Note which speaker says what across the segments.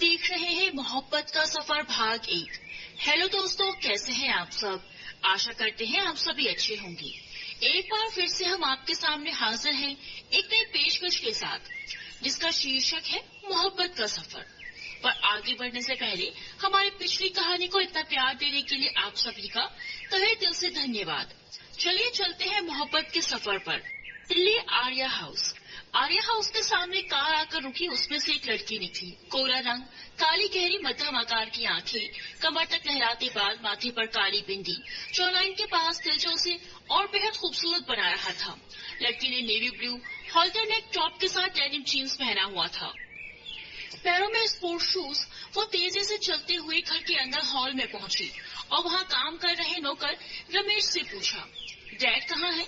Speaker 1: देख रहे हैं मोहब्बत का सफर भाग 1। हेलो दोस्तों, कैसे हैं आप सब? आशा करते हैं आप सभी अच्छे होंगे। एक बार फिर से हम आपके सामने हाजिर हैं एक नई पेशकश के साथ, जिसका शीर्षक है मोहब्बत का सफर। पर आगे बढ़ने से पहले हमारी पिछली कहानी को इतना प्यार देने के लिए आप सभी का तहे दिल से धन्यवाद। चलिए चलते हैं मोहब्बत के सफर पर। दिल्ली आर्या हाउस के सामने कार आकर रुकी। उसमें से एक लड़की निकली। कोरा रंग, काली गहरी मध्यम आकार की आंखें, कमर तक लहराते बाल, माथे पर काली बिंदी, चौलाइन के पास तिलचा उसे और बेहद खूबसूरत बना रहा था। लड़की ने navy blue halter neck top के साथ डेनिम जीन्स पहना हुआ था, पैरों में स्पोर्ट्स शूज। वो तेजी से चलते हुए घर के अंदर हॉल में पहुंची और वहां काम कर रहे नौकर रमेश से पूछा, डैड कहाँ है?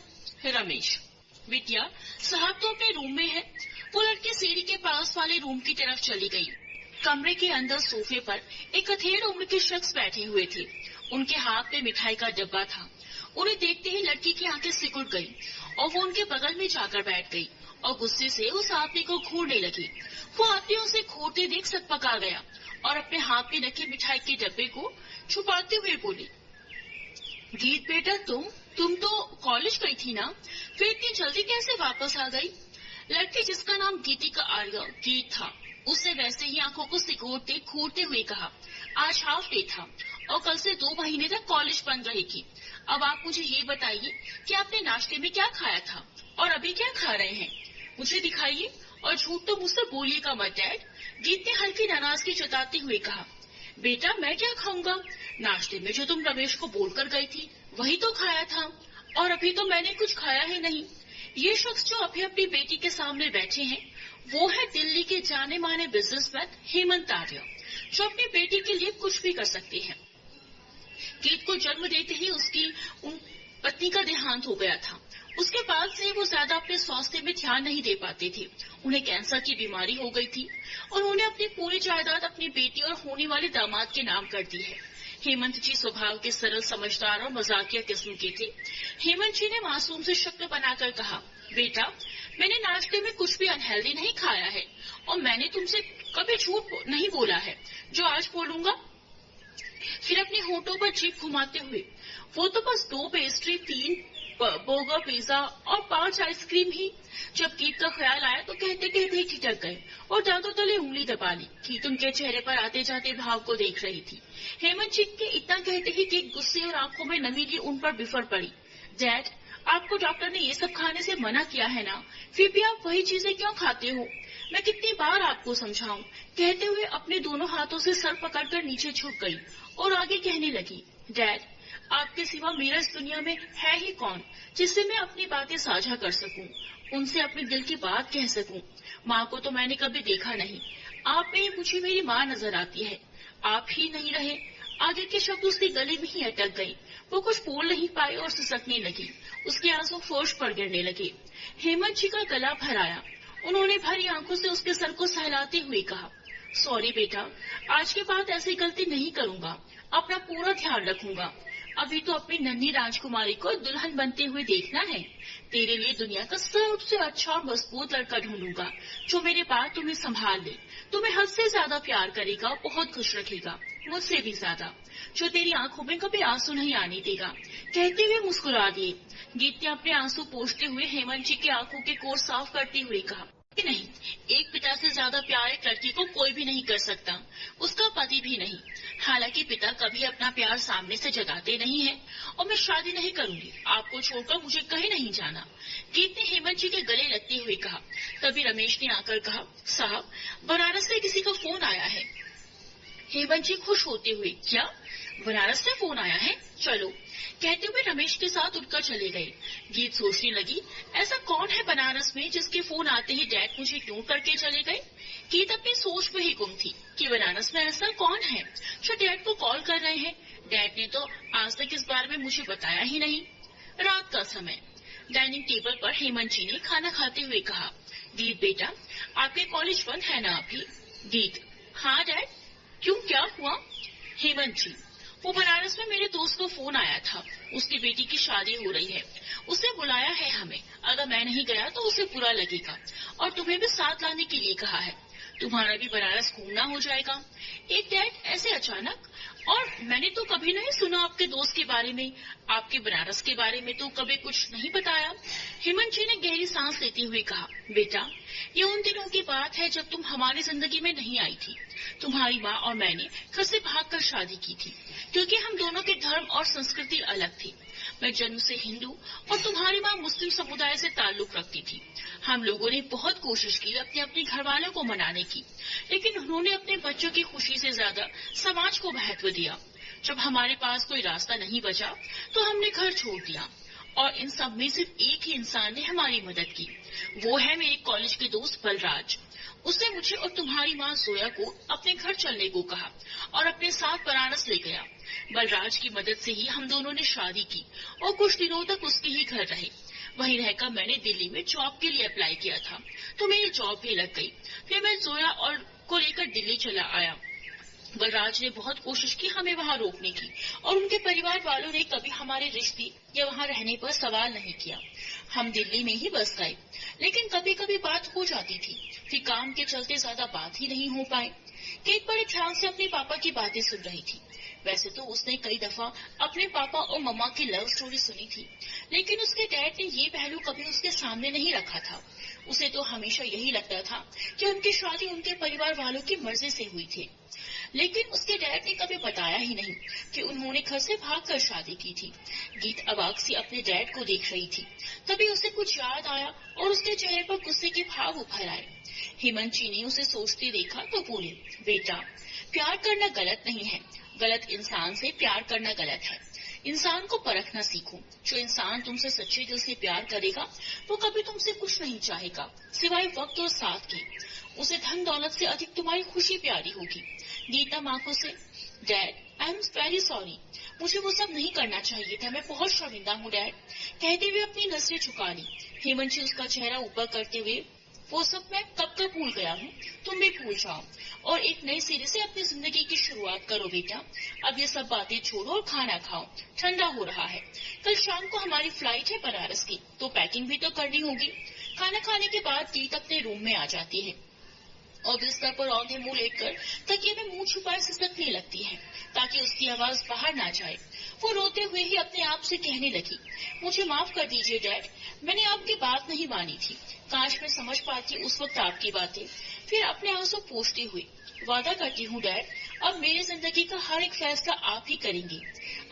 Speaker 1: रमेश, बिटिया साहब तो अपने रूम में है। वो लड़की सीढ़ी के पास वाले रूम की तरफ चली गई। कमरे के अंदर सोफे पर एक हथेड़ उम्र के शख्स बैठे हुए थे। उनके हाथ में मिठाई का डब्बा था। उन्हें देखते ही लड़की की आंखें सिकुड़ गई और वो उनके बगल में जाकर बैठ गई और गुस्से से उस आदमी को घूरने लगी। वो आदमी उसे घूरते देख सकपका गया और अपने हाथ में रखे मिठाई के डब्बे को छुपाते हुए बोली, गीत बेटा, तुम तो कॉलेज गई थी ना, फिर इतनी जल्दी कैसे वापस आ गई? लड़की, जिसका नाम गीतिका आर्या गीत था, उससे वैसे ही आंखों को सिकोड़ते घूरते हुए कहा, आज हाफ डे था और कल से 2 महीने तक कॉलेज बंद रहेगी। अब आप मुझे ये बताइए कि आपने नाश्ते में क्या खाया था और अभी क्या खा रहे हैं? मुझे दिखाइए और झूठ तो मुझसे बोलिएगा मत डैड। गीत ने हल्की नाराजगी जताते हुए कहा, बेटा मैं क्या खाऊंगा? नाश्ते में जो तुम रमेश को बोलकर गई थी वही तो खाया था और अभी तो मैंने कुछ खाया ही नहीं। ये शख्स जो अभी अपनी बेटी के सामने बैठे हैं वो है दिल्ली के जाने माने बिजनेसमैन हेमंत आर्या, जो अपनी बेटी के लिए कुछ भी कर सकते हैं। गीत को जन्म देते ही उसकी पत्नी का देहांत हो गया था। उसके बाद से वो ज्यादा अपने स्वास्थ्य में ध्यान नहीं दे पाते थे। उन्हें कैंसर की बीमारी हो गई थी और उन्हें अपनी पूरी जायदाद अपनी बेटी और होने वाले दामाद के नाम कर दी है। हेमंत जी स्वभाव के सरल, समझदार और मजाकिया किस्म के थे। हेमंत जी ने मासूम से शक्ल बनाकर कहा, बेटा मैंने नाश्ते में कुछ भी अनहेल्दी नहीं खाया है और मैंने तुमसे कभी झूठ नहीं बोला है जो आज बोलूंगा। फिर अपने होठों पर जीभ घुमाते हुए, वो तो बस 2 पेस्ट्री, 3 बर्गर, पिज्जा और 5 आइसक्रीम ही। जब गीत का ख्याल आया तो कहते कहते ही ठिठक गए और दांतों तले उंगली दबा ली। गीत उनके चेहरे पर आते जाते भाव को देख रही थी। हेमंत जी के इतना कहते ही गीत गुस्से और आंखों में नमी लिए उन पर बिफर पड़ी। डैड, आपको डॉक्टर ने ये सब खाने से मना किया है ना, फिर भी आप वही चीजें क्यों खाते हो? मैं कितनी बार आपको समझाऊं? कहते हुए अपने दोनों हाथों से सर पकड़कर नीचे झुक गई और आगे कहने लगी, डैड आपके सिवा मेरा इस दुनिया में है ही कौन जिससे मैं अपनी बातें साझा कर सकूं, उनसे अपने दिल की बात कह सकूं। माँ को तो मैंने कभी देखा नहीं, आप में ही मुझे मेरी माँ नजर आती है। आप ही नहीं रहे। आगे के शब्द उसके गले में ही अटक गई। वो कुछ बोल नहीं पाई और सिसकने लगी। उसके आंसू फर्श पर गिरने लगे। हेमंत जी का गला भर आया। उन्होंने भरी आंखों से उसके सर को सहलाते हुए कहा, सॉरी बेटा, आज के बाद ऐसी गलती नहीं करूंगा, अपना पूरा ध्यान रखूंगा। अभी तो अपनी नन्ही राजकुमारी को दुल्हन बनते हुए देखना है। तेरे लिए दुनिया का सबसे अच्छा और मजबूत लड़का ढूंढूंगा जो मेरे बाद तुम्हें संभाल ले, तुम्हें हद से ज्यादा प्यार करेगा, बहुत खुश रखेगा, मुझसे भी ज्यादा, जो तेरी आंखों में कभी आंसू नहीं आने देगा। कहते हुए मुस्कुरा दिए। गीत ने अपने आंसू पोंछते हुए हेमंत जी की आंखों के कोर साफ करते हुए कहा, नहीं, एक पिता से ज्यादा प्यार एक लड़की को कोई भी नहीं कर सकता, उसका पति भी नहीं। हालांकि पिता कभी अपना प्यार सामने से जताते नहीं है और मैं शादी नहीं करूंगी। आपको छोड़कर मुझे कहीं नहीं जाना। गीत ने हेमंत जी के गले लगते हुए कहा। तभी रमेश ने आकर कहा, साहब बनारस से किसी का फोन आया है। हेमंत जी खुश होते हुए, क्या बनारस से फोन आया है? चलो, कहते हुए रमेश के साथ उठकर चले गए। गीत सोचने लगी, ऐसा कौन है बनारस में जिसके फोन आते ही डैड मुझे क्यों करके चले गए? गीत अपनी सोच में ही गुम थी कि बनारस में ऐसा कौन है जो डैड को कॉल कर रहे हैं। डैड ने तो आज तक इस बारे में मुझे बताया ही नहीं। रात का समय, डाइनिंग टेबल पर हेमंत जी ने खाना खाते हुए कहा, गीत बेटा आपके कॉलेज बंद है ना अभी? गीत, हाँ डैड, क्यों, क्या हुआ? हेमंत जी, वो बनारस में मेरे दोस्त को फोन आया था, उसकी बेटी की शादी हो रही है, उसने बुलाया है हमें। अगर मैं नहीं गया तो उसे बुरा लगेगा और तुम्हें भी साथ लाने के लिए कहा है। तुम्हारा भी बनारस घूमना हो जाएगा। एक डैड ऐसे अचानक, और मैंने तो कभी नहीं सुना आपके दोस्त के बारे में, आपके बनारस के बारे में तो कभी कुछ नहीं बताया। हेमंत जी ने गहरी सांस लेते हुए कहा, बेटा ये उन दिनों की बात है जब तुम हमारी जिंदगी में नहीं आई थी। तुम्हारी माँ और मैंने घर से भागकर शादी की थी, क्योंकि हम दोनों के धर्म और संस्कृति अलग थे। मैं जन्म से हिंदू और तुम्हारी माँ मुस्लिम समुदाय से ताल्लुक रखती थी। हम लोगों ने बहुत कोशिश की अपने घर वालों को मनाने की, लेकिन उन्होंने अपने बच्चों की खुशी से ज्यादा समाज को महत्व दिया। जब हमारे पास कोई रास्ता नहीं बचा तो हमने घर छोड़ दिया, और इन सब में सिर्फ एक ही इंसान ने हमारी मदद की। वो है मेरे कॉलेज के दोस्त बलराज। उसने मुझे और तुम्हारी माँ जोया को अपने घर चलने को कहा और अपने साथ बनारस ले गया। बलराज की मदद से ही हम दोनों ने शादी की और कुछ दिनों तक उसके ही घर रहे। वहीं रहकर मैंने दिल्ली में जॉब के लिए अप्लाई किया था, तो मेरी जॉब भी लग गई। फिर मैं जोया और को लेकर दिल्ली चला आया। बलराज ने बहुत कोशिश की हमें वहां रोकने की, और उनके परिवार वालों ने कभी हमारे रिश्ते या वहां रहने पर सवाल नहीं किया। हम दिल्ली में ही बस गए, लेकिन कभी कभी बात हो जाती थी। फिर काम के चलते ज्यादा बात ही नहीं हो पाए। केट बड़े ध्यान से अपने पापा की बातें सुन रही थी। वैसे तो उसने कई दफा अपने पापा और मम्मा की लव स्टोरी सुनी थी, लेकिन उसके डैड ने ये पहलू कभी उसके सामने नहीं रखा था। उसे तो हमेशा यही लगता था कि उनकी शादी उनके परिवार वालों की मर्जी से हुई थी, लेकिन उसके डैड ने कभी बताया ही नहीं कि उन्होंने घर से भागकर शादी की थी। गीत अवाक सी अपने डैड को देख रही थी। तभी उसे कुछ याद आया और उसके चेहरे पर गुस्से के भाव उभर आए। हेमंत जी ने उसे सोचते देखा तो बोले, बेटा प्यार करना गलत नहीं है, गलत इंसान से प्यार करना गलत है। इंसान को परखना सीखो। जो इंसान तुमसे सच्चे दिल से प्यार करेगा वो कभी तुमसे कुछ नहीं चाहेगा सिवाय वक्त और साथ के। उसे धन दौलत से अधिक तुम्हारी खुशी प्यारी होगी। गीता आंखों से, dad I am very sorry, मुझे वो सब नहीं करना चाहिए था, मैं बहुत शर्मिंदा हूँ डैड, कहते हुए अपनी नजरें झुका ली। हेमंत जी उसका चेहरा ऊपर करते हुए, वो सब मैं कब का भूल गया हूँ, तुम भी भूल जाओ और एक नए सिरे से अपनी जिंदगी की शुरुआत करो बेटा। अब ये सब बातें छोड़ो और खाना खाओ, ठंडा हो रहा है। कल शाम को हमारी फ्लाइट है बनारस की, तो पैकिंग भी तो करनी होगी। खाना खाने के बाद गीत अपने रूम में आ जाती है और बिस्तर पर औंधे मुंह लेकर तकिए में मुंह छुपाए सिसकने लगती है ताकि उसकी आवाज बाहर ना जाए। वो रोते हुए ही अपने आप से कहने लगी, मुझे माफ कर दीजिए डैड, मैंने आपकी बात नहीं मानी थी। काश मैं समझ पाती उस वक्त आपकी बातें। फिर अपने आंसू पोंछते हुए, वादा करती हूँ डैड, अब मेरी जिंदगी का हर एक फैसला आप ही करेंगे।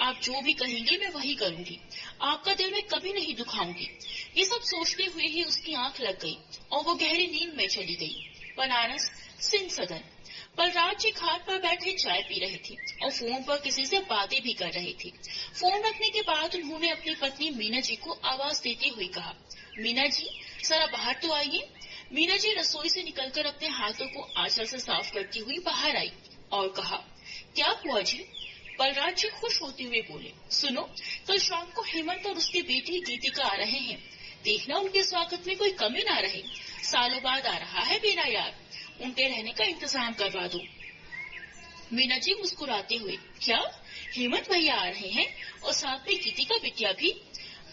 Speaker 1: आप जो भी कहेंगे मैं वही करूंगी। आपका दिल मैं कभी नहीं दुखाऊंगी। ये सब सोचते हुए ही उसकी आंख लग गई और वो गहरी नींद में चली गई। बनारस, सिंध सदन। बलराज जी घाट पर बैठे चाय पी रहे थे और फोन पर किसी से बातें भी कर रहे थे। फोन रखने के बाद उन्होंने अपनी पत्नी मीना जी को आवाज देते हुए कहा, मीना जी जरा बाहर तो आइए। मीना जी रसोई से निकलकर अपने हाथों को आंचल से साफ करती हुई बाहर आई और कहा, क्या हुआ जी? बलराज जी खुश होते हुए बोले, सुनो, कल शाम को हेमंत और उसकी बेटी गीतिका आ रहे हैं। देखना उनके स्वागत में कोई कमी ना रहे। सालों बाद आ रहा है मेरा यार, उनके रहने का इंतजाम करवा दो। मीना जी मुस्कुराते हुए, क्या हेमंत भैया आ रहे हैं और साथ में गीतिका बिटिया भी?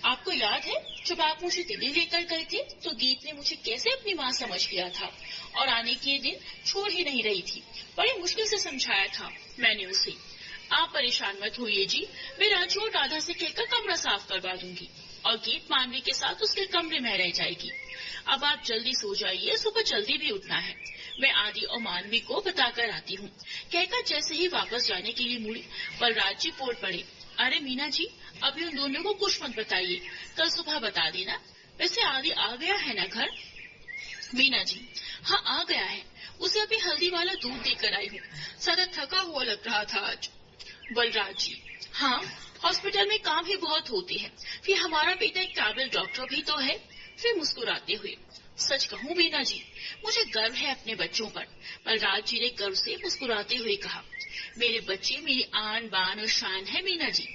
Speaker 1: आपको याद है जब आप मुझे दिल्ली लेकर गए थे तो गीत ने मुझे कैसे अपनी माँ समझ लिया था और आने के दिन छोड़ ही नहीं रही थी। बड़ी मुश्किल से समझाया था मैंने उसे। आप परेशान मत होइए जी, मैं राजू और राधा से कहकर कमरा साफ करवा दूंगी और गीत मानवी के साथ उसके कमरे में रह जाएगी। अब आप जल्दी सो जाइए, सुबह जल्दी भी उठना है। मैं आदि और मानवी को बताकर आती हूँ। कहकर जैसे ही वापस जाने के लिए मुड़ी, बलराज जी बोल पड़े, अरे मीना जी, अभी उन दोनों को कुछ मत बताइए, कल सुबह बता देना। वैसे आदि आ गया है ना घर? मीना जी, हाँ आ गया है, उसे अभी हल्दी वाला दूध देकर आई हूँ, ज्यादा थका हुआ लग रहा था आज। बलराज जी, हाँ हॉस्पिटल में काम ही बहुत होते हैं, फिर हमारा बेटा एक काबिल डॉक्टर भी तो है। फिर मुस्कुराते हुए, सच कहूँ मीना जी, मुझे गर्व है अपने बच्चों पर। बलराज जी ने गर्व से मुस्कुराते हुए कहा, मेरे बच्चे मेरी आन बान और शान है मीना जी।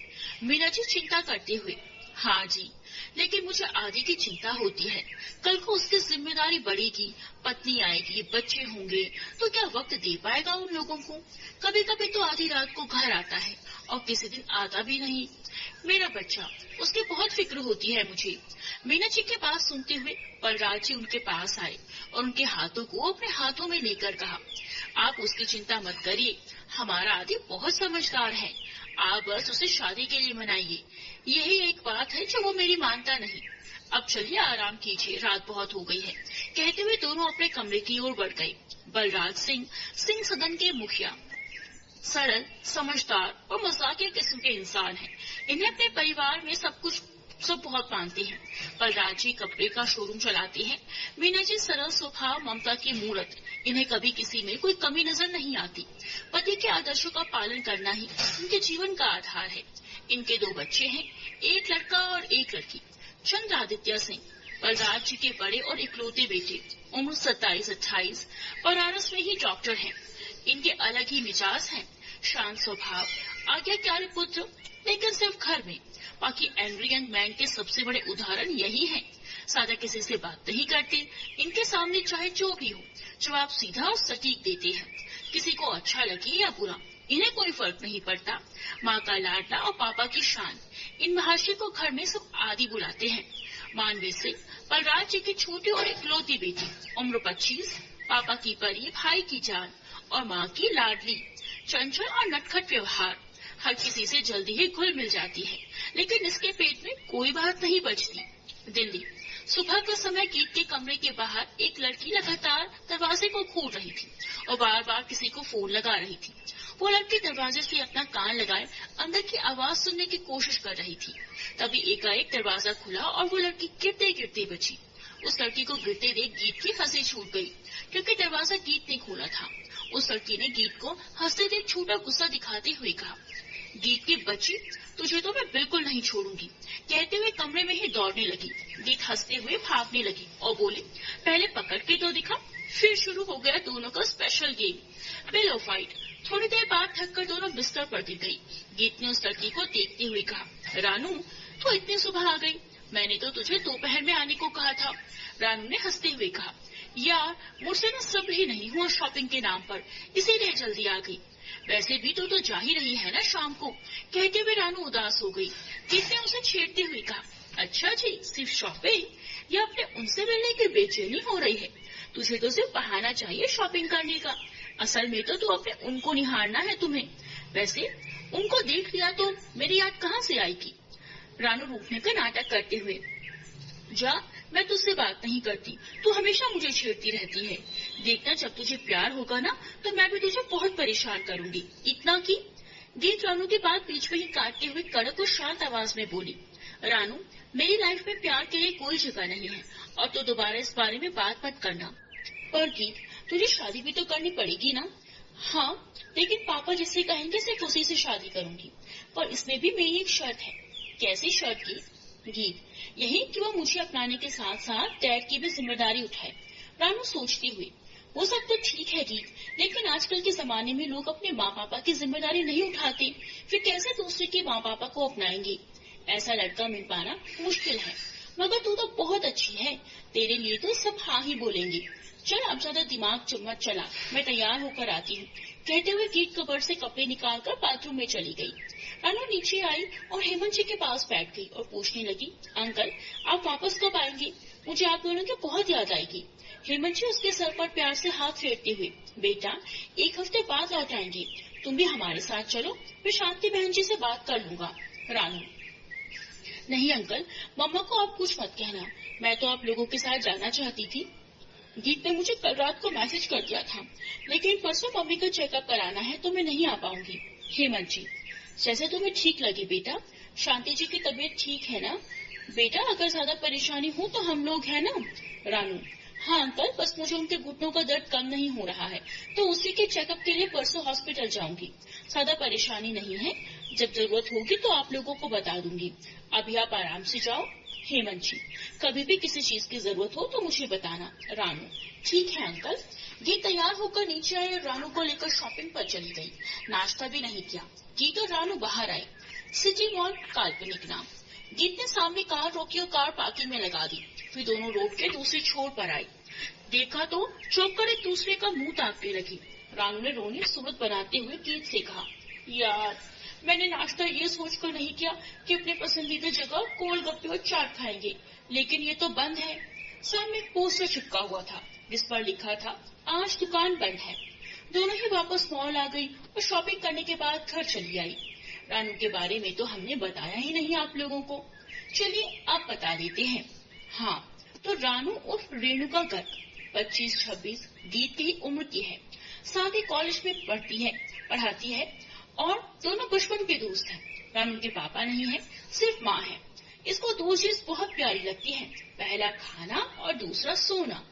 Speaker 1: मीना जी चिंता करते हुए, हाँ जी, लेकिन मुझे आगे की चिंता होती है। कल को उसकी जिम्मेदारी बढ़ेगी, पत्नी आएगी, बच्चे होंगे, तो क्या वक्त दे पाएगा उन लोगों को? कभी कभी तो आधी रात को घर आता है और किसी दिन आता भी नहीं। मेरा बच्चा, उसकी बहुत फिक्र होती है मुझे। मीना जी की बात सुनते हुए बलराज जी उनके पास आए और उनके हाथों को अपने हाथों में लेकर कहा, आप उसकी चिंता मत करिए, हमारा आदि बहुत समझदार है। आप बस उसे शादी के लिए मनाइए। यही एक बात है जो वो मेरी मानता नहीं। अब चलिए आराम कीजिए, रात बहुत हो गई है। कहते हुए दोनों अपने कमरे की ओर बढ़ गए। बलराज सिंह सदन के मुखिया, सरल, समझदार और मजाकिया किस्म के इंसान हैं। इन्हें अपने परिवार में सब बहुत मानते हैं। बलराज जी कपड़े का शोरूम चलाते हैं। मीना जी सरल स्वभाव, ममता की मूरत। इन्हें कभी किसी में कोई कमी नजर नहीं आती। पति के आदर्शों का पालन करना ही इनके जीवन का आधार है। इनके 2 बच्चे हैं, एक लड़का और एक लड़की। चंद्रादित्य सिंह बलराज जी के बड़े और इकलौते बेटे, उम्र 27-28, बनारस में ही डॉक्टर हैं। इनके अलग ही मिजाज हैं, शांत स्वभाव, आज्ञाकारी पुत्र, लेकिन सिर्फ घर में। बाकी एंग्री यंग मैन के सबसे बड़े उदाहरण यही हैं। सादा किसी से बात नहीं करते। इनके सामने चाहे जो भी हो, जवाब सीधा और सटीक देते हैं। किसी को अच्छा लगे या बुरा, इन्हें कोई फर्क नहीं पड़ता। माँ का लाडला और पापा की शान। इन महाशय को घर में सब आदि बुलाते हैं। मानवीय सिंह बलराज जी की छोटी और इकलौती बेटी, उम्र 25, पापा की परी, भाई की जान और माँ की लाडली। चंचल और नटखट व्यवहार, हर किसी से जल्दी ही घुल मिल जाती है, लेकिन इसके पेट में कोई बात नहीं बचती। दिल्ली, सुबह के समय गीत के कमरे के बाहर एक लड़की लगातार दरवाजे को घूर रही थी और बार बार किसी को फोन लगा रही थी। वो लड़की दरवाजे से अपना कान लगाए अंदर की आवाज सुनने की कोशिश कर रही थी। तभी एकाएक दरवाजा खुला और वो लड़की गिरते गिरते बची। उस लड़की को गिरते देख गीत की हंसी छूट गई, क्योंकि दरवाजा गीत ने खोला था। उस लड़की ने गीत को हंसते देख छोटा गुस्सा दिखाते हुए कहा, गीत की बच्ची, तुझे तो मैं बिल्कुल नहीं छोड़ूंगी। कहते हुए कमरे में ही दौड़ने लगी। गीत हंसते हुए भागने लगी और बोली, पहले पकड़ के तो दिखा। फिर शुरू हो गया दोनों का स्पेशल गेम, पिलो फाइट। थोड़ी देर बाद थककर दोनों बिस्तर पर गिर गई। गीत ने उस लड़की को देखते हुए कहा, रानू, तू इतनी सुबह आ गई? मैंने तो तुझे दोपहर में आने को कहा था। रानू ने हंसते हुए कहा, यार मुझसे ना सब्र ही नहीं हुआ शॉपिंग के नाम पर, इसीलिए जल्दी आ गई। वैसे भी तो जा ही रही है ना शाम को। कहते हुए रानू उदास हो गई। गीत ने उसे छेड़ते हुए कहा, अच्छा जी, सिर्फ शॉपिंग? या अपने उनसे मिलने की बेचैनी हो रही है? तुझे तो सिर्फ बहाना चाहिए शॉपिंग करने का। असल में तो तू अपने उनको निहारना है तुम्हें। वैसे उनको देख लिया तो मेरी याद कहाँ से आएगी? रानू रूठने का नाटक करते हुए, जा, मैं तुझसे बात नहीं करती, तू हमेशा मुझे छेड़ती रहती है। देखना, जब तुझे प्यार होगा ना तो मैं भी तुझे बहुत परेशान करूंगी। इतना कि गीत रानू की बात बीच में ही काटते हुए कड़क और शांत आवाज में बोली, रानू, मेरी लाइफ में प्यार के लिए कोई जगह नहीं है और तो दोबारा इस बारे में बात मत करना। पर गीत, तुझे शादी भी तो करनी पड़ेगी ना? हाँ, लेकिन पापा जिससे कहेंगे सिर्फ उसी से शादी करूंगी। पर इसमें भी मेरी एक शर्त है। कैसी शर्त? गीत, यही कि वो मुझे अपनाने के साथ साथ डैड की भी जिम्मेदारी उठाए। रानू सोचती हुई, वो सब तो ठीक है गीत, लेकिन आजकल के जमाने में लोग अपने माँ पापा की जिम्मेदारी नहीं उठाते, फिर कैसे दूसरे के माँ पापा को अपनाएंगे? ऐसा लड़का मिल पाना मुश्किल है। मगर तू तो बहुत अच्छी है, तेरे लिए तो सब हाँ ही बोलेंगे। चल अब ज्यादा दिमाग मत चला, मैं तैयार होकर आती हूँ। कहते हुए गीत कबर्ड से कपड़े निकालकर बाथरूम में चली गई। रानू नीचे आई और हेमंत जी के पास बैठ गई और पूछने लगी, अंकल, आप वापस कब आएंगे? मुझे आप दोनों की बहुत याद आएगी। हेमंत जी उसके सर पर प्यार से हाथ फेरते हुए, बेटा, 1 हफ्ते बाद लौट आएंगे, तुम भी हमारे साथ चलो, मैं शांति बहन जी से बात कर लूंगा। रानू, नहीं अंकल, मम्मा को आप कुछ मत कहना, मैं तो आप लोगों के साथ जाना चाहती थी। गीत ने मुझे कल रात को मैसेज कर दिया था, लेकिन परसों मम्मी का चेकअप कराना है तो मैं नहीं आ पाऊंगी। हेमंत जी, जैसे तुम्हें ठीक लगे बेटा। शांति जी की तबीयत ठीक है ना? बेटा, अगर ज्यादा परेशानी हो तो हम लोग हैं ना। रानू, हाँ अंकल, बस मुझे उनके घुटनों का दर्द कम नहीं हो रहा है, तो उसी के चेकअप के लिए परसों हॉस्पिटल जाऊंगी। ज्यादा परेशानी नहीं है, जब जरूरत होगी तो आप लोगों को बता दूंगी। अभी आप आराम से जाओ। हेमंत जी, कभी भी किसी चीज की जरूरत हो तो मुझे बताना। रानू, ठीक है अंकल। गीत तैयार होकर नीचे आई और रानू को लेकर शॉपिंग पर चली गई। नाश्ता भी नहीं किया। गीत और रानू बाहर आए। सिटी मॉल काल्पनिक नाम। गीत ने सामने कार रोकी और कार पार्किंग में लगा दी। फिर दोनों रोड के दूसरे छोर पर आई। देखा तो चौंक कर एक दूसरे का मुंह ताकने लगी। रानू ने रोनी सूरत बनाते हुए गीत से कहा, यार मैंने नाश्ता ये सोचकर नहीं किया कि अपने पसंदीदा जगह गोलगप्पे और चाट खाएंगे, लेकिन ये तो बंद है। सामने एक पोस्टर चिपका हुआ था जिस पर लिखा था, आज दुकान बंद है। दोनों ही वापस मॉल आ गई और शॉपिंग करने के बाद घर चली आई। रानू के बारे में तो हमने बताया ही नहीं आप लोगों को, चलिए आप बता देते हैं। हाँ, तो रानू उर्फ रेणु का घर 25-26 गीत की उम्र की है। साथ ही कॉलेज में पढ़ाती है और दोनों बचपन के दोस्त हैं। रानू के पापा नहीं है, सिर्फ माँ है। इसको दो चीज बहुत प्यारी लगती है, पहला खाना और दूसरा सोना।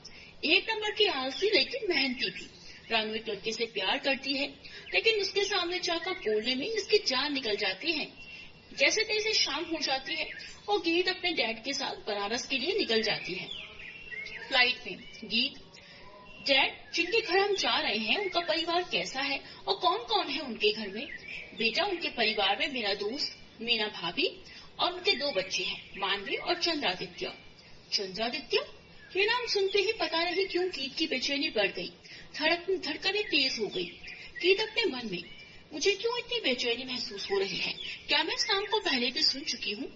Speaker 1: एक नंबर की आलसी लेकिन मेहनती भी। रानू एक लड़के से प्यार करती है, लेकिन उसके सामने जाकर बोलने में इसकी जान निकल जाती है। जैसे तैसे शाम हो जाती है और गीत अपने डैड के साथ बनारस के लिए निकल जाती है। फ्लाइट में गीत, डैड जिनके घर हम जा रहे हैं उनका परिवार कैसा है और कौन कौन है उनके घर में? बेटा उनके परिवार में मेरा दोस्त, मीना भाभी और उनके 2 बच्चे हैं, मानवी और चंद्रादित्य। चंद्रादित्य? ये नाम सुनते ही पता नहीं क्यों गीत की बेचैनी बढ़ गई, धड़कनें तेज हो गई। गीत अपने मन में, मुझे क्यों इतनी बेचैनी महसूस हो रही है? क्या मैं इस नाम को पहले भी सुन चुकी हूँ?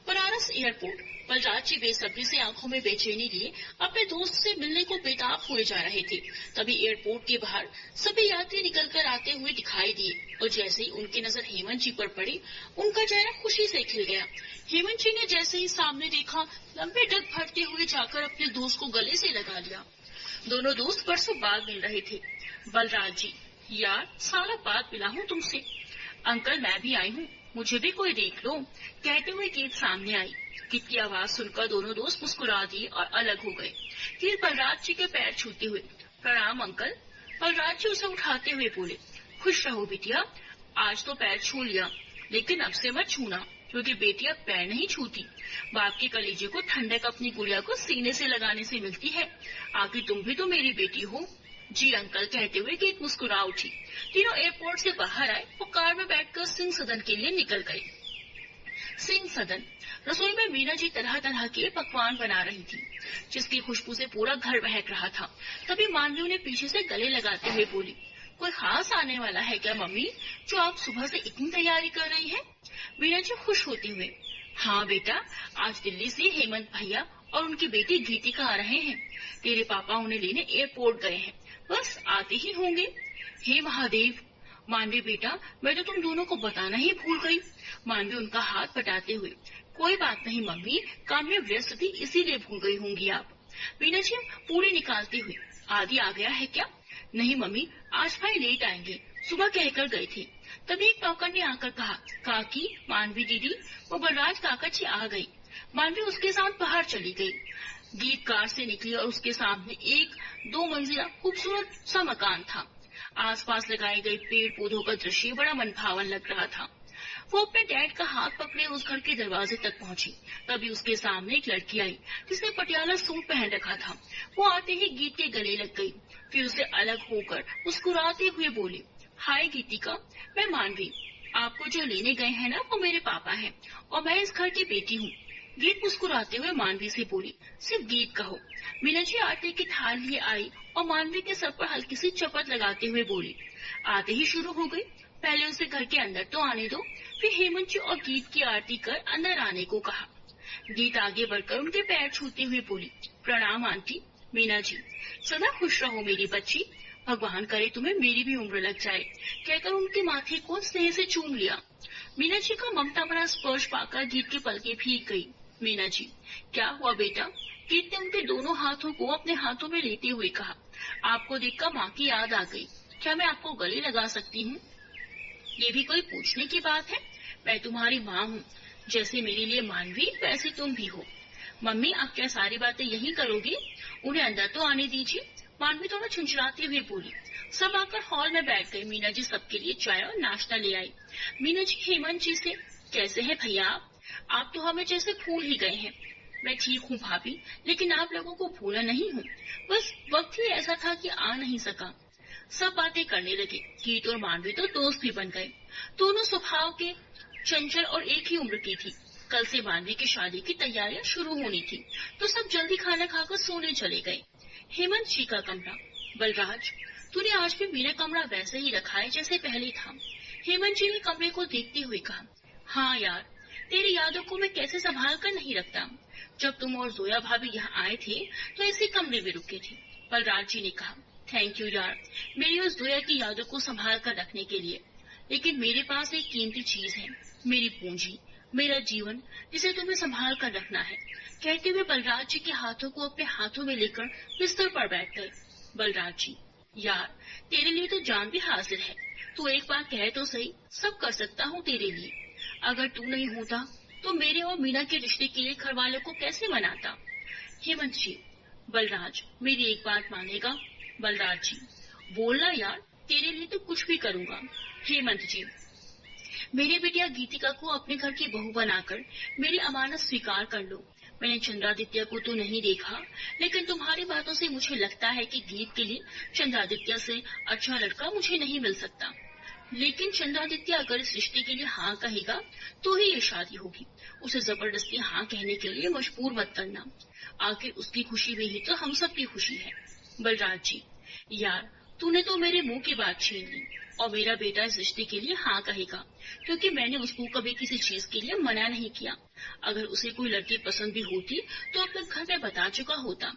Speaker 1: बनारस एयरपोर्ट। बलराज जी बेसब्री से आंखों में बेचैनी लिए अपने दोस्त से मिलने को बेताब हुए जा रहे थे। तभी एयरपोर्ट के बाहर सभी यात्री निकलकर आते हुए दिखाई दिए और जैसे ही उनकी नजर हेमंत जी पर पड़ी, उनका चेहरा खुशी से खिल गया। हेमंत जी ने जैसे ही सामने देखा, लंबे डग भरते हुए जाकर अपने दोस्त को गले से लगा लिया। दोनों दोस्त बरसों बाद मिल रहे थे। बलराज जी, यार साला बाद मिला हूँ तुमसे। अंकल मैं भी आई हूँ, मुझे भी कोई देख लो, कहते हुए गीत सामने आई। गीत की आवाज सुनकर दोनों दोस्त मुस्कुरा दिए और अलग हो गए। गीत बलराज जी के पैर छूते हुए, प्रणाम अंकल। बलराज जी उसे उठाते हुए बोले, खुश रहो बिटिया, आज तो पैर छू लिया, लेकिन अब से मत छूना, क्योंकि बेटी अब पैर नहीं छूती। बाप के कलेजे को ठंडक अपनी गुड़िया को सीने से लगाने से मिलती है। आखिर तुम भी तो मेरी बेटी हो। जी अंकल, कहते हुए गीत मुस्कुरा उठी। तीनों एयरपोर्ट से बाहर आए और कार में बैठकर सिंह सदन के लिए निकल गए। सिंह सदन। रसोई में मीना जी तरह तरह के पकवान बना रही थी, जिसकी खुशबू से पूरा घर बहक रहा था। तभी मानवी उन्हें पीछे से गले लगाते हुए बोली, कोई खास आने वाला है क्या मम्मी, जो आप सुबह से इतनी तैयारी कर रही है? मीना जी खुश होते हुए, हाँ बेटा, आज दिल्ली से हेमंत भैया और उनकी बेटी गीतिका आ रहे हैं। तेरे पापा उन्हें लेने एयरपोर्ट गए हैं, बस आते ही होंगे। हे महादेव। मानवी बेटा, मैं तो तुम दोनों को बताना ही भूल गई। मानवी उनका हाथ बटाते हुए, कोई बात नहीं मम्मी, काम में व्यस्त थी इसीलिए भूल गई होंगी आप। मीना जी पूरी निकालते हुए, आदि आ गया है क्या? नहीं मम्मी, आज भाई लेट आएंगे, सुबह कहकर गए थे। तभी एक नौकर ने आकर कहा, काकी, मानवी दीदी, वो बलराज काका जी आ गई। मानवी उसके साथ बाहर चली गई। गीत कार से निकली और उसके सामने एक 2 मंजिला खूबसूरत सा मकान था। आसपास लगाए गए पेड़ पौधों का दृश्य बड़ा मनभावन लग रहा था। वो अपने डैड का हाथ पकड़े उस घर के दरवाजे तक पहुंची। तभी उसके सामने एक लड़की आई जिसने पटियाला सूट पहन रखा था। वो आते ही गीत के गले लग गई, फिर उसे अलग होकर मुस्कुराते हुए बोली, हाय गीतिका, मैं मानवी, आपको जो लेने गए हैं ना वो मेरे पापा हैं और मैं इस घर की बेटी हूँ। गीत मुस्कुराते हुए मानवी से बोली, सिर्फ गीत कहो। मीना जी आटे की थाल लिए आई और मानवी के सर पर हल्की सी चपत लगाते हुए बोली, आते ही शुरू हो गई, पहले उसे घर के अंदर तो आने दो। फिर हेमंत जी और गीत की आरती कर अंदर आने को कहा। गीत आगे बढ़कर उनके पैर छूते हुए बोली, प्रणाम आंटी। मीना जी, सदा खुश रहो मेरी बच्ची, भगवान करे तुम्हें मेरी भी उम्र लग जाए, कहकर उनके माथे को स्नेह से चूम लिया। मीना जी का ममता भरा स्पर्श पाकर गीत की पलकें भीग गई। मीना जी, क्या हुआ बेटा? गीत ने उनके दोनों हाथों को अपने हाथों में लेते हुए कहा, आपको देखकर माँ की याद आ गई, क्या मैं आपको गले लगा सकती हूँ? ये भी कोई पूछने की बात है, मैं तुम्हारी माँ हूँ, जैसे मेरे लिए मानवी वैसे तुम भी हो। मम्मी, आप क्या सारी बातें यही करोगी? उन्हें अंदर तो आने दीजिए। मानवी थोड़ा छुंछलाते हुए बोली। सब आकर हॉल में बैठ गए। मीना जी सबके लिए चाय और नाश्ता ले आई। मीना जी हेमंत जी से, कैसे है भैया आप तो हमें जैसे भूल ही गए हैं। मैं ठीक हूँ भाभी, लेकिन आप लोगों को भूला नहीं हूँ, बस वक्त ही ऐसा था कि आ नहीं सका। सब बातें करने लगे। गीत और मानवी तो दोस्त भी बन गए। दोनों स्वभाव के चंचल और एक ही उम्र की थी। कल से मानवी की शादी की तैयारियां शुरू होनी थी, तो सब जल्दी खाना खाकर सोने चले गए। हेमंत जी का कमरा। बलराज, तूने आज भी मेरा कमरा वैसे ही रखा है जैसे पहले था। हेमंत जी ने कमरे को देखते हुए कहा। हाँ यार, तेरी यादों को मैं कैसे संभाल कर नहीं रखता। जब तुम और जोया भाभी यहाँ आए थे तो इसी कमरे में रुके थे। बलराज जी ने कहा। थैंक यू यार, मेरी उस जोया की यादों को संभाल कर रखने के लिए। लेकिन मेरे पास एक कीमती चीज है, मेरी पूंजी, मेरा जीवन, जिसे तुम्हें संभाल कर रखना है। कहते हुए बलराज जी के हाथों को अपने हाथों में लेकर बिस्तर पर बैठ गए। बलराज जी, यार तेरे लिए तो जान भी हाजिर है। तू एक बार कह तो सही, सब कर सकता हूँ तेरे लिए। अगर तू नहीं होता तो मेरे और मीना के रिश्ते के लिए घर वालों को कैसे मनाता। हेमंत जी, बलराज मेरी एक बात मानेगा। बलराज जी, बोलना यार, तेरे लिए तो कुछ भी करूँगा। हेमंत जी, मेरी बिटिया गीतिका को अपने घर की बहू बनाकर मेरी अमानत स्वीकार कर लो। मैंने चंद्रादित्य को तो नहीं देखा, लेकिन तुम्हारी बातों से मुझे लगता है कि गीत के लिए चंद्रादित्य से अच्छा लड़का मुझे नहीं मिल सकता। लेकिन चंद्रादित्य अगर इस रिश्ते के लिए हाँ कहेगा तो ही ये शादी होगी। उसे जबरदस्ती हाँ कहने के लिए मजबूर मत करना। आखिर उसकी खुशी में ही तो हम सब की खुशी है। बलराज जी, यार तूने तो मेरे मुंह की बात छीन ली। और मेरा बेटा इस रिश्ते के लिए हाँ कहेगा, क्योंकि मैंने उसको कभी किसी चीज के लिए मना नहीं किया। अगर उसे कोई लड़की पसंद भी होती तो अपने घर में बता चुका होता।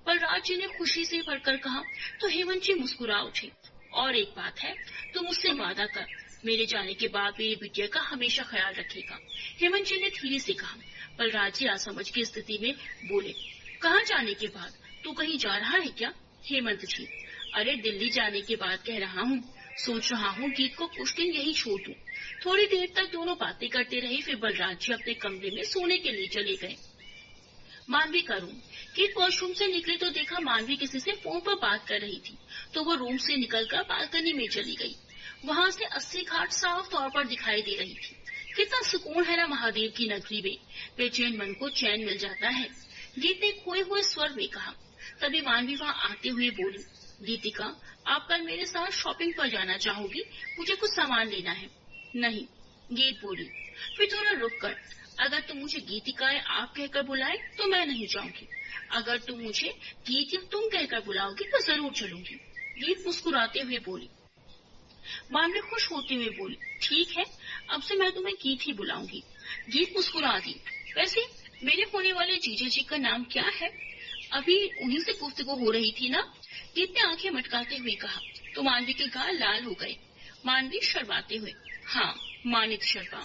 Speaker 1: बलराज जी ने खुशी से भरकर कहा तो हेमंत जी मुस्कुरा उठे। और एक बात है, तू मुझसे वादा कर, मेरे जाने के बाद मेरी बिटिया का हमेशा ख्याल रखेगा। हेमंत जी ने धीरे से कहा। बलराज जी असमझ की स्थिति में बोले। कहाँ जाने के बाद? तू कहीं जा रहा है क्या? हेमंत जी, अरे दिल्ली जाने के बाद कह रहा हूँ। सोच रहा हूँ गीत को कुछ दिन यही छोड़ दूं। थोड़ी देर तक दोनों बातें करते रहे, फिर बलराज जी अपने कमरे में सोने के लिए चले गए। मानवी का रूम। गीत वॉशरूम से निकले तो देखा मानवी किसी से फोन पर बात कर रही थी, तो वो रूम से निकलकर बालकनी में चली गई। वहाँ से 80 घाट साफ तौर पर दिखाई दे रही थी। कितना सुकून है ना महादेव की नगरी में, बेचैन मन को चैन मिल जाता है। गीत ने खोए हुए स्वर में कहा। तभी मानवी वहाँ आते हुए बोली। गीतिका, आप कल मेरे साथ शॉपिंग पर जाना चाहोगी? मुझे कुछ सामान लेना है। नहीं, गीत बोली। फिर थोड़ा रुक कर, अगर तुम मुझे गीतिका या आप कहकर बुलाए तो मैं नहीं जाऊंगी। अगर तुम मुझे गीत या तुम कहकर बुलाओगी तो जरूर चलूंगी। गीत मुस्कुराते हुए बोली। मानवी खुश होते हुए बोली। ठीक है, अब से मैं तुम्हें गीत ही बुलाऊंगी। गीत मुस्कुरा दी। वैसे मेरे होने वाले जीजा जी का नाम क्या है? अभी उन्हीं से गुफ्तगू हो रही थी ना? गीत ने आंखें मटकाते हुए कहा। तो मानवी के गाल लाल हो गए। मानवी शर्माते हुए। हाँ, मानिक शर्मा।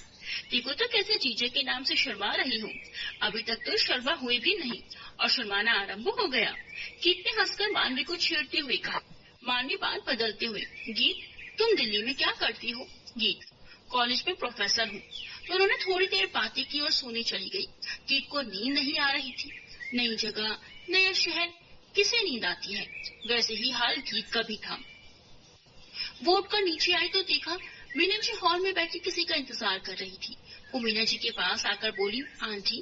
Speaker 1: देखो तो कैसे जीजे के नाम से शर्मा रही हूँ। अभी तक तो शर्मा हुए भी नहीं और शर्माना आरंभ हो गया। गीत ने हंसकर मानवी को छेड़ते हुए कहा। मानवी बात बदलते हुए। गीत, तुम दिल्ली में क्या करती हो? गीत, कॉलेज में प्रोफेसर हूँ। तो उन्होंने थोड़ी देर बातें की और सोने चली गई। गीत को नींद नहीं आ रही थी। नई जगह, नया शहर, किसे नींद आती है? वैसे ही हाल गीत का भी था। वो उठकर नीचे आई तो देखा मीना जी हॉल में बैठी किसी का इंतजार कर रही थी। वो मीना जी के पास आकर बोली, आंटी।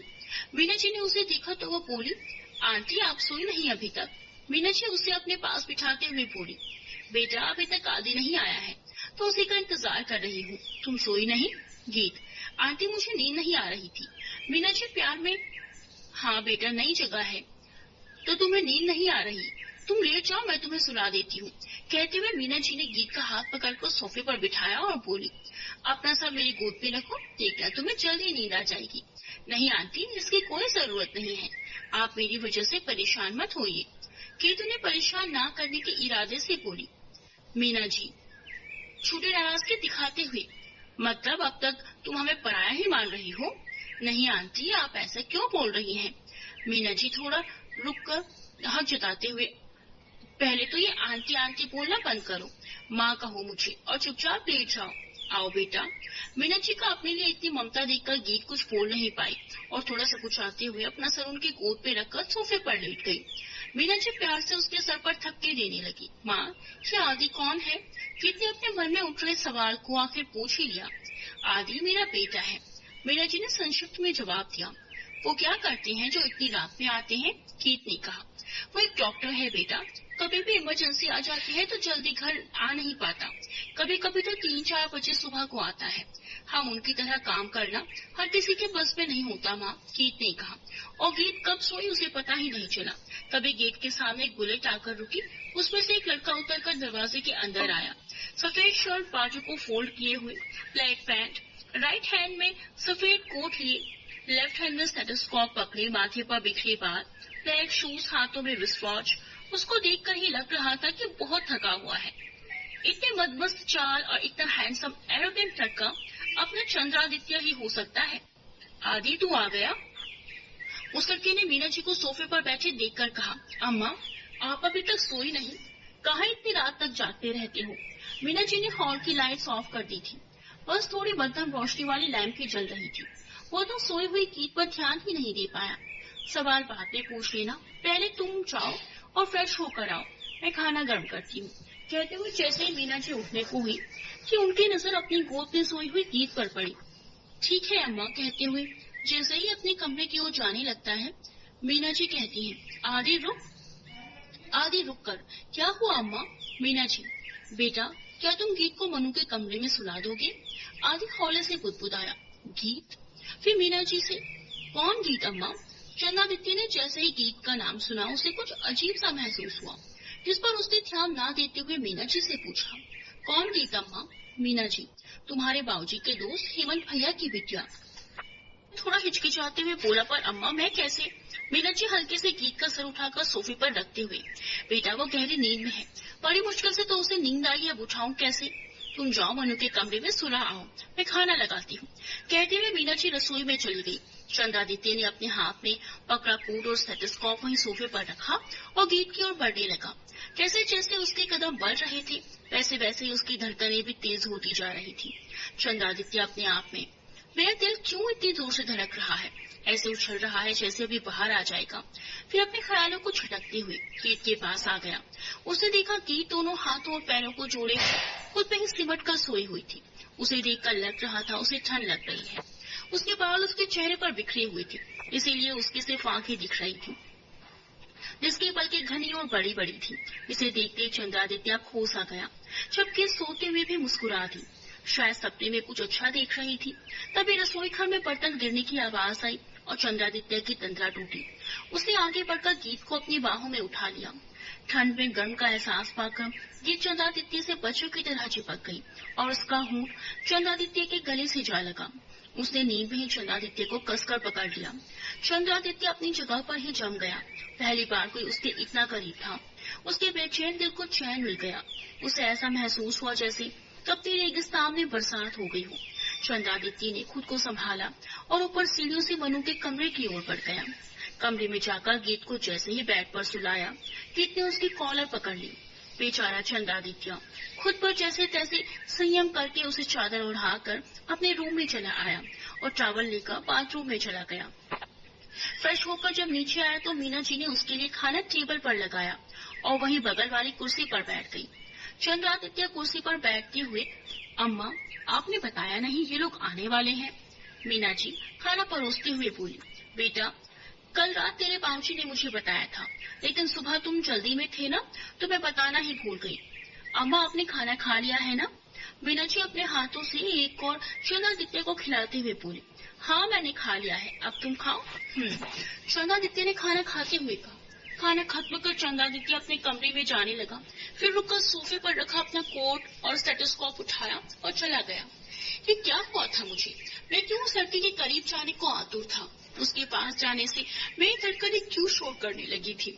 Speaker 1: मीना जी ने उसे देखा तो वो बोली, आंटी आप सोई नहीं अभी तक? मीना जी उसे अपने पास बिठाते हुए बोली, बेटा अभी तक आदि नहीं आया है तो उसी का इंतजार कर रही हूँ। तुम सोई नहीं? गीत, आंटी मुझे नींद नहीं आ रही थी। मीना जी प्यार में, हाँ बेटा नई जगह है तो तुम्हें नींद नहीं आ रही, तुम लेट जाओ, मैं तुम्हें सुला देती हूँ। कहते हुए मीना जी ने गीत का हाथ पकड़कर सोफे पर बिठाया और बोली, अपना सर मेरी गोद पे रखो, देखना तुम्हें जल्दी नींद आ जाएगी। नहीं आंटी, इसकी कोई जरूरत नहीं है, आप मेरी वजह से परेशान मत होइए। गीत उन्हें परेशान ना करने के इरादे से बोली। मीना जी छूटे नाराजगी दिखाते हुए, मतलब अब तक तुम हमें पराया ही मान रही हो? नहीं आंटी, आप ऐसा क्यों बोल रही हैं? मीना जी थोड़ा रुक कर हक जताते हुए, पहले तो ये आंटी आंटी बोलना बंद करो, माँ कहो मुझे और चुपचाप लेट जाओ। आओ बेटा। मीना जी का अपने लिए इतनी ममता देखकर गीत कुछ बोल नहीं पाई और थोड़ा सकुचाते हुए अपना सर उनकी गोद पे रखकर सोफे पर लेट गई। मीना जी प्यार से उसके सर पर थपकी देने लगी। माँ, ये आदि कौन है? गीत ने अपने मन में उठ रहे सवाल को आखिर पूछ ही लिया। आदि मेरा बेटा है, मीना जी ने संक्षिप्त में जवाब दिया। वो क्या करते हैं जो इतनी रात में आते हैं? गीत ने कहा। वो एक डॉक्टर है बेटा, कभी भी इमरजेंसी आ जाती है तो जल्दी घर आ नहीं पाता, कभी कभी तो 3-4 बजे सुबह को आता है। हम उनकी तरह काम करना हर किसी के बस में नहीं होता माँ, गीत ने कहा। और गीत कब सोई उसे पता ही नहीं चला। तभी गेट के सामने एक बुलेट आकर रुकी। उसमें से एक लड़का उतरकर दरवाजे के अंदर आया। सफेद शर्ट बाजू को फोल्ड किए हुए, ब्लैक पैंट, राइट हैंड में सफेद कोट लिए, लेफ्ट हैंड में स्टेथोस्कोप पकड़े, माथे पर बिखरे बाल, ब्लैक शूज, हाथों में रिस्ट वॉच। उसको देखकर ही लग रहा था कि बहुत थका हुआ है। इतने मदमस्त चाल और इतना हैंडसम एरोगेंट लड़का अपना चंद्रादित्य ही हो सकता है। आदि तू आ गया? उस लड़के ने मीना जी को सोफे पर बैठे देखकर कहा। अम्मा, आप अभी तक सोई नहीं? कहाँ इतनी रात तक जागते रहते हो? मीना जी ने हॉल की लाइट्स ऑफ कर दी थी। बस थोड़ी मध्यम रोशनी वाली लैंप ही जल रही थी। वो तो सोई हुई गीत पर ध्यान ही नहीं दे पाया। सवाल बाद में पूछ लेना, पहले तुम जाओ और फ्रेश होकर आओ, मैं खाना गर्म करती हूँ। कहते हुए जैसे ही मीना जी उठने को हुई कि उनकी नजर अपनी गोद में सोई हुई गीत पर पड़ी। ठीक है अम्मा, कहते हुए जैसे ही अपने कमरे की ओर जाने लगता है, मीना जी कहती है, आदि रुक कर। क्या हुआ अम्मा? मीना जी, बेटा क्या तुम गीत को मनु के कमरे में सुला दोगे? आदि हौले से बुदबुदाया। गीत? फिर मीना जी से, कौन गीत अम्मा? चंद्रादित्य ने जैसे ही गीत का नाम सुना उसे कुछ अजीब सा महसूस हुआ, जिस पर उसने ध्यान ना देते हुए मीना जी से पूछा, कौन गीत अम्मा? मीना जी, तुम्हारे बाबूजी के दोस्त हेमंत भैया की बिटिया। थोड़ा हिचकिचाते हुए बोला, पर अम्मा मैं कैसे? मीना जी हल्के से गीत का सर उठाकर सोफे पर रखते हुए, बेटा वो गहरी नींद में है, बड़ी मुश्किल से तो उसे नींद आई, अब उठाऊं कैसे? तुम जाओ मनु के कमरे में सुला आओ, मैं खाना लगाती हूँ। कहते हुए मीना जी रसोई में चली गई। चंद्रादित्य ने अपने हाथ में पकड़ा कोट और स्टेथोस्कोप वहीं सोफे पर रखा और गीत की ओर बढ़ने लगा। जैसे जैसे उसके कदम बढ़ रहे थे वैसे वैसे ही उसकी धड़कनें भी तेज होती जा रही थी। चंद्रादित्य अपने आप में, मेरा दिल क्यों इतनी जोर से धड़क रहा है, ऐसे उछल रहा है जैसे अभी बाहर आ जाएगा। फिर अपने ख्यालों को झटकते हुए गीत के पास आ गया। उसने देखा गीत दोनों हाथों और पैरों को जोड़े खुद में ही सिमट कर सोई हुई थी। उसे देखकर लग रहा था उसे ठंड लग रही है। उसके बाल उसके चेहरे पर बिखरे हुए थे, इसीलिए उसकी सिर्फ आंखें दिख रही थी, जिसकी पलकें घनी और बड़ी बड़ी थी। इसे देखते चंद्रादित्य खो सा गया, जबकि सोते हुए भी मुस्कुरा थी। शायद सपने में कुछ अच्छा देख रही थी। तभी रसोई घर में बर्तन गिरने की आवाज आई और चंद्रादित्य की तंद्रा टूटी। उसने आगे बढ़कर गीत को अपनी बाहों में उठा लिया। ठंड में गर्म का एहसास पाकर गीत चंद्रादित्य से बच्चों की तरह चिपक गई और उसका होंठ चंद्रादित्य के गले से जा लगा। उसने नींद में ही चंद्रादित्य को कसकर पकड़ लिया। चंद्रादित्य अपनी जगह पर ही जम गया। पहली बार कोई उसके इतना करीब था। उसके बेचैन दिल को चैन मिल गया। उसे ऐसा महसूस हुआ जैसे तपती रेगिस्तान में बरसात हो गई हो। चंद्रादित्य ने खुद को संभाला और ऊपर सीढ़ियों से मनु के कमरे की ओर बढ़ गया। कमरे में जाकर गीत को जैसे ही बेड पर सुलाया, गीत ने उसकी कॉलर पकड़ ली। बेचारा चंद्रादित्य खुद पर जैसे तैसे संयम करके उसे चादर ओढ़ाकर अपने रूम में चला आया और टॉवल लेकर बाथरूम में चला गया। फ्रेश होकर जब नीचे आया तो मीना जी ने उसके लिए खाना टेबल पर लगाया और वहीं बगल वाली कुर्सी पर बैठ गई। चंद्रादित्य कुर्सी पर बैठते हुए, अम्मा आपने बताया नहीं ये लोग आने वाले हैं? मीना जी खाना परोसते हुए बोली, बेटा कल रात तेरे बाबूजी ने मुझे बताया था, लेकिन सुबह तुम जल्दी में थे ना तो मैं बताना ही भूल गई। अम्मा आपने खाना खा लिया है ना? मीना जी अपने हाथों से एक और चंद्रादित्य को खिलाते हुए बोली, हाँ मैंने खा लिया है, अब तुम खाओ। चंद्रादित्य ने खाना खाते हुए कहा। खाना खत्म कर चंद्रादित्य अपने कमरे में जाने लगा। फिर रुककर सोफे पर रखा अपना कोट और स्टेथोस्कोप उठाया और चला गया। ये क्या हुआ था मुझे? मैं क्यों उस लड़के के करीब जाने को आतुर था? उसके पास जाने से मेरी धड़कनें क्यों शोर करने लगी थी?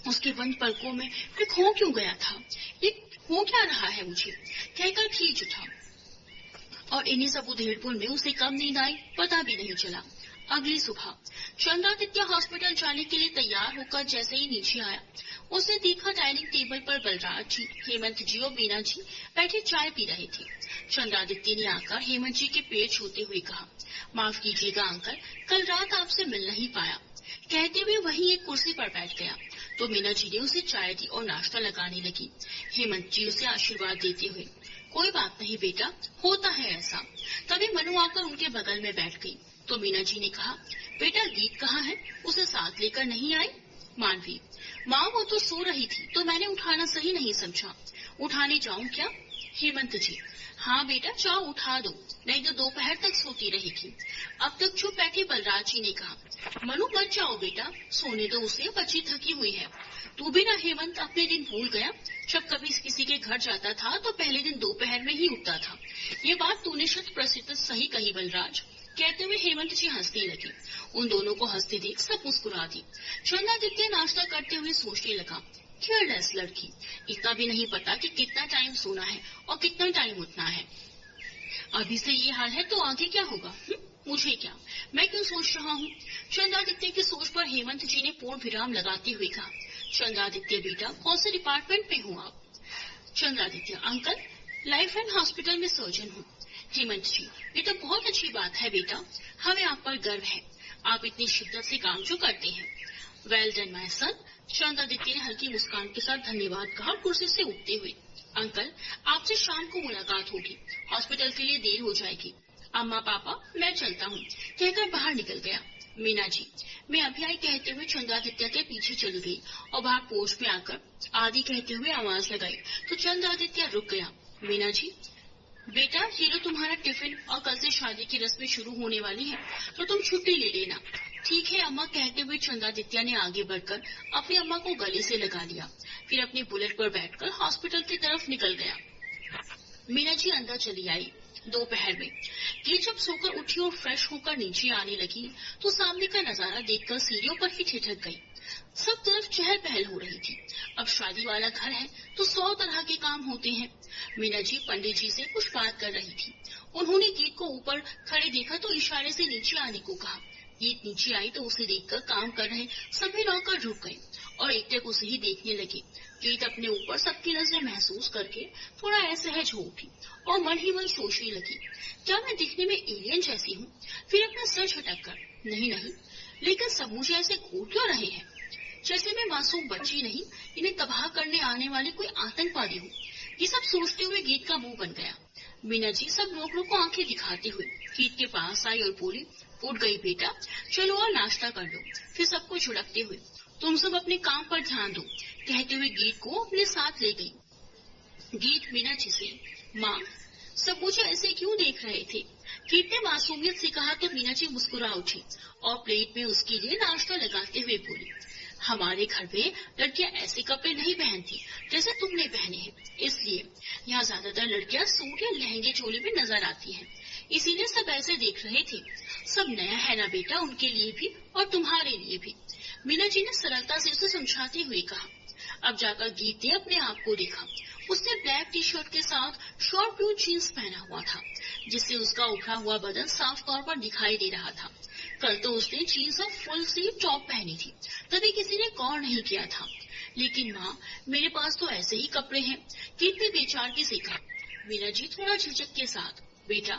Speaker 1: उसके बंद पलकों में मैं खो क्यों गया था? ये हो क्या रहा है मुझे? कहकर खींच उठा और इन्हीं सब उधेड़पुर में उसे कब नींद आई पता भी नहीं चला। अगली सुबह चंद्रादित्य हॉस्पिटल जाने के लिए तैयार होकर जैसे ही नीचे आया, उसने देखा डाइनिंग टेबल पर बलराज जी, हेमंत जी और बीना जी बैठे चाय पी रहे थे। चंद्रादित्य ने आकर हेमंत जी के पैर छूते हुए कहा, माफ कीजिएगा अंकल, कल रात आपसे मिल नहीं पाया। कहते हुए वहीं एक कुर्सी पर बैठ गया तो मीना जी ने उसे चाय दी और नाश्ता लगाने लगी। हेमंत जी उसे आशीर्वाद देते हुए, कोई बात नहीं बेटा, होता है ऐसा। तभी मनु आकर उनके बगल में बैठ गई तो मीना जी ने कहा, बेटा गीत कहाँ है, उसे साथ लेकर नहीं आई? मानवी, माँ वो तो सो रही थी तो मैंने उठाना सही नहीं समझा। उठाने जाऊं क्या? हेमंत जी, हाँ बेटा जाओ उठा दो, नहीं तो दोपहर तक सोती रहेगी। अब तक चुप बैठे बलराज जी ने कहा, मनु मत जाओ बेटा, सोने दो उसे, बच्ची थकी हुई है। तू भी ना हेमंत अपने दिन भूल गया, जब कभी किसी के घर जाता था तो पहले दिन दोपहर में ही उठता था। ये बात तूने शत प्रसिद्ध सही कही बलराज। कहते हुए हेमंत जी हंसने लगे। उन दोनों को हंसते देख सब मुस्कुरा दी। चंद्रादित्य नाश्ता करते हुए सोचने लगा, केयरलेस लड़की, इतना भी नहीं पता कि कितना टाइम सोना है और कितना टाइम उठना है। अभी से ये हाल है तो आगे क्या होगा? मुझे क्या, मैं क्यों सोच रहा हूँ? चंद्रादित्य की सोच पर हेमंत जी ने पूर्ण विराम लगाते हुए कहा, चंद्रादित्य बेटा कौन से डिपार्टमेंट में हूँ आप? Chandraditya uncle, life and hospital में सर्जन हूँ। हेमंत जी, ये तो बहुत अच्छी बात है बेटा, हमें आप पर गर्व है, आप इतनी शिद्दत से काम जो करते हैं। Well done my son. Chandraditya ने हल्की मुस्कान के साथ धन्यवाद कहा कुर्सी से उठते हुए। अंकल, आपसे शाम को मुलाकात होगी, हॉस्पिटल के लिए देर हो जाएगी। अम्मा पापा मैं चलता हूँ, कहकर बाहर निकल गया। मीना जी, मैं अभी आई कहते हुए चंद्रादित्य के पीछे चली गई और बाहर पोस्ट में आकर आदि कहते हुए आवाज लगाई तो चंद्रादित्य रुक गया। मीना जी, बेटा ये लो तुम्हारा टिफिन, और कल से शादी की रस्में शुरू होने वाली है तो तुम छुट्टी ले लेना। ठीक है अम्मा, कहते हुए चंद्रादित्य ने आगे बढ़कर अपनी अम्मा को गले से लगा लिया, फिर अपनी बुलेट पर बैठकर हॉस्पिटल की तरफ निकल गया। मीना जी अंदर चली आई। दोपहर में ये जब सोकर उठी और फ्रेश होकर नीचे आने लगी तो सामने का नजारा देखकर सीढ़ियों पर ही ठिठक गई। सब तरफ चहल पहल हो रही थी। अब शादी वाला घर है तो 100 तरह के काम होते हैं। मीना जी पंडित जी से कुछ बात कर रही थी। उन्होंने गीत को ऊपर खड़े देखा तो इशारे से नीचे आने को कहा। गीत नीचे आई तो उसे देखकर काम कर रहे सभी नौकर रुक गए और एकटक उसे ही देखने लगे। गीत अपने ऊपर सबकी नजरें महसूस करके थोड़ा असहज हो उठी और मन ही मन सोचने लगी, क्या मैं दिखने में एलियन जैसी हूँ? फिर अपना सर झटक कर, नहीं, लेकिन सब मुझे ऐसे घूर क्यों रहे हैं, जैसे मैं मासूम बच्ची नहीं, इन्हें तबाह करने आने वाले कोई आतंकवादी हूँ। ये सब सोचते हुए गीत का मुंह बन गया। मीना जी सब लोगों को आंखें दिखाते हुए गीत के पास आई और बोली, उठ गई बेटा, चलो और नाश्ता कर लो। फिर सबको झुड़कते हुए, तुम सब अपने काम पर ध्यान दो, कहते हुए गीत को अपने साथ ले गई। गीत मीना जी से, माँ सब मुझे ऐसे क्यों देख रहे थे? गीत ने मासूमियत से कहा तो मीना जी मुस्कुरा उठी और प्लेट में उसके लिए नाश्ता लगाते हुए बोली, हमारे घर में लड़कियां ऐसे कपड़े नहीं पहनती जैसे तुमने पहने हैं, इसलिए यहाँ ज्यादातर लड़कियां सूट या लहंगे चोली में नजर आती हैं, इसीलिए सब ऐसे देख रहे थे। सब नया है ना बेटा, उनके लिए भी और तुम्हारे लिए भी। मीना जी ने सरलता से उसे समझाते हुए कहा। अब जाकर गीत ने अपने आप को देखा। उसने ब्लैक टी शर्ट के साथ शॉर्ट ब्लू जीन्स पहना हुआ था, जिससे उसका उभरा हुआ बदन साफ तौर पर दिखाई दे रहा था। कल तो उसने जीन्स और फुल स्लीव टॉप पहनी थी, तभी किसी ने गौर नहीं किया था। लेकिन माँ, मेरे पास तो ऐसे ही कपड़े हैं, गीत ने बेचारगी से कहा। मीना जी थोड़ा झिझक के साथ, बेटा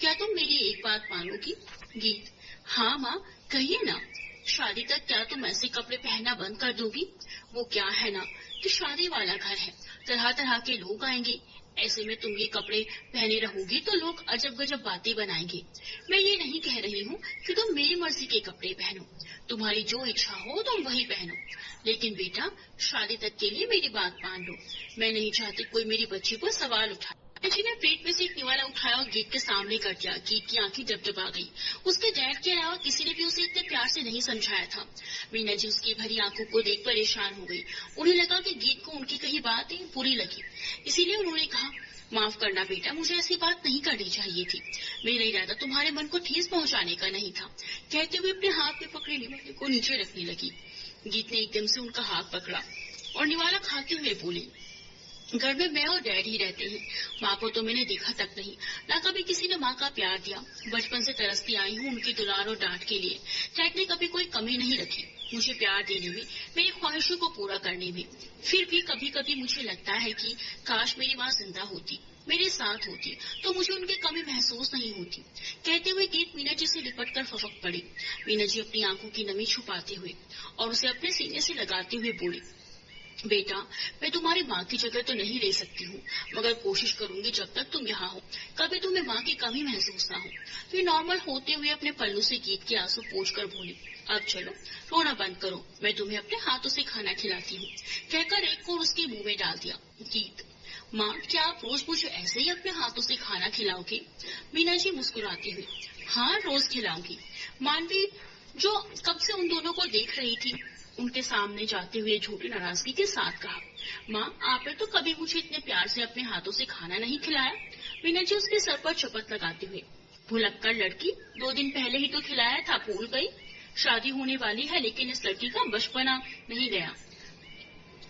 Speaker 1: क्या तुम मेरी एक बात मानोगी? गीत, हाँ माँ कहिए ना। शादी तक क्या तुम ऐसे कपड़े पहनना बंद कर दोगी? वो क्या है ना कि शादी वाला घर है, तरह तरह के लोग आएंगे, ऐसे में तुम ये कपड़े पहने रहोगी तो लोग अजब गजब बातें बनाएंगे। मैं ये नहीं कह रही हूँ कि तुम मेरी मर्जी के कपड़े पहनो, तुम्हारी जो इच्छा हो तुम वही पहनो, लेकिन बेटा शादी तक के लिए मेरी बात मान लो। मैं नहीं चाहती कोई मेरी बच्ची पर सवाल उठाए। जी ने प्लेट में से एक निवाला उठाया और गीत के सामने कर दिया। गीत की आंखें डबडबा गई। उसके डैड के अलावा किसी ने भी उसे इतने प्यार से नहीं समझाया था। मीना जी उसकी भरी आंखों को देख परेशान हो गई। उन्हें लगा कि गीत को उनकी कही बात बुरी लगी, इसीलिए उन्होंने कहा, माफ करना बेटा, मुझे ऐसी बात नहीं करनी चाहिए थी, मेरा इरादा तुम्हारे मन को ठेस पहुंचाने का नहीं था, कहते हुए अपने हाथ में पकड़े निवाले को नीचे रखने लगी। गीत ने एकदम से उनका हाथ पकड़ा और निवाला खाते हुए बोली, घर में मैं और डैड ही रहते हैं, माँ को तो मैंने देखा तक नहीं, ना कभी किसी ने माँ का प्यार दिया। बचपन से तरसती आई हूँ उनकी दुलार और डांट के लिए। डैड ने कभी कोई कमी नहीं रखी मुझे प्यार देने में, मेरी ख्वाहिशों को पूरा करने में। फिर भी कभी कभी मुझे लगता है कि काश मेरी माँ जिंदा होती, मेरे साथ होती, तो मुझे उनकी कमी महसूस नहीं होती। कहते हुए गीत मीना जी से लिपट कर फपक पड़ी। मीना जी अपनी आंखों की नमी छुपाते हुए और उसे अपने सीने से लगाते हुए बोली, बेटा, मैं तुम्हारी माँ की जगह तो नहीं ले सकती हूँ, मगर कोशिश करूंगी जब तक तुम यहाँ हो कभी तुम्हें माँ की कमी महसूस ना हो। फिर नॉर्मल होते हुए अपने पल्लू से गीत के आंसू पोंछकर बोली, अब चलो रोना बंद करो, मैं तुम्हें अपने हाथों से खाना खिलाती हूँ। कहकर एक कोर उसके मुंह में डाल दिया। गीत, माँ क्या आप रोज मुझे ऐसे ही अपने हाथों से खाना खिलाओगे? मीना जी मुस्कुराती हुई, हाँ रोज खिलाऊंगी। मानवी जो कब से उन दोनों को देख रही थी, उनके सामने जाते हुए झूठी नाराजगी के साथ कहा, माँ आपने तो कभी मुझे इतने प्यार से अपने हाथों से खाना नहीं खिलाया। मीना जी उसके सर पर चपत लगाते हुए, भुलक्कड़ लड़की, 2 दिन पहले ही तो खिलाया था, भूल गई? शादी होने वाली है लेकिन इस लड़की का बचपना नहीं गया,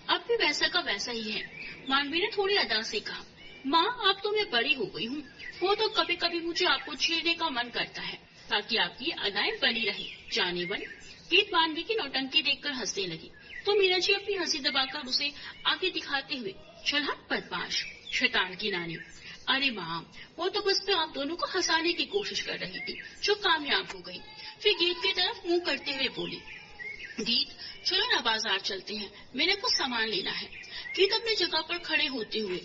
Speaker 1: अब भी वैसा का वैसा ही है। मानवी ने थोड़ी अदा से कहा, माँ अब तो मैं बड़ी हो गई हूँ, वो तो कभी कभी मुझे आपको छेड़ने का मन करता है ताकि आपकी अदाएं बनी रही, जाने बन। गीत मानवी की नौटंकी देखकर हंसने लगी तो मीना जी अपनी हंसी दबाकर उसे आगे दिखाते हुए, चल हट बदमाश, शैतान की नानी। अरे माँ, वो तो बस मैं आप दोनों को हंसाने की कोशिश कर रही थी जो कामयाब हो गई। फिर गीत की तरफ मुंह करते हुए बोली, गीत चलो ना बाजार चलते हैं, मैंने कुछ सामान लेना है। गीत अपनी जगह पर खड़े होते हुए,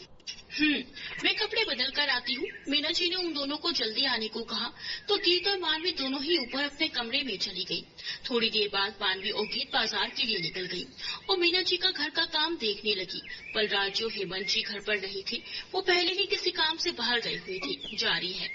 Speaker 1: मैं कपड़े बदल कर आती हूँ। मीना जी ने उन दोनों को जल्दी आने को कहा तो गीत और मानवी दोनों ही ऊपर अपने कमरे में चली गई। थोड़ी देर बाद मानवी और गीत बाजार के लिए निकल गई और मीना जी का घर का काम देखने लगी। बलराज जो हेमंत जी घर पर नहीं थे, वो पहले ही किसी काम से बाहर गए हुए थे। जारी है।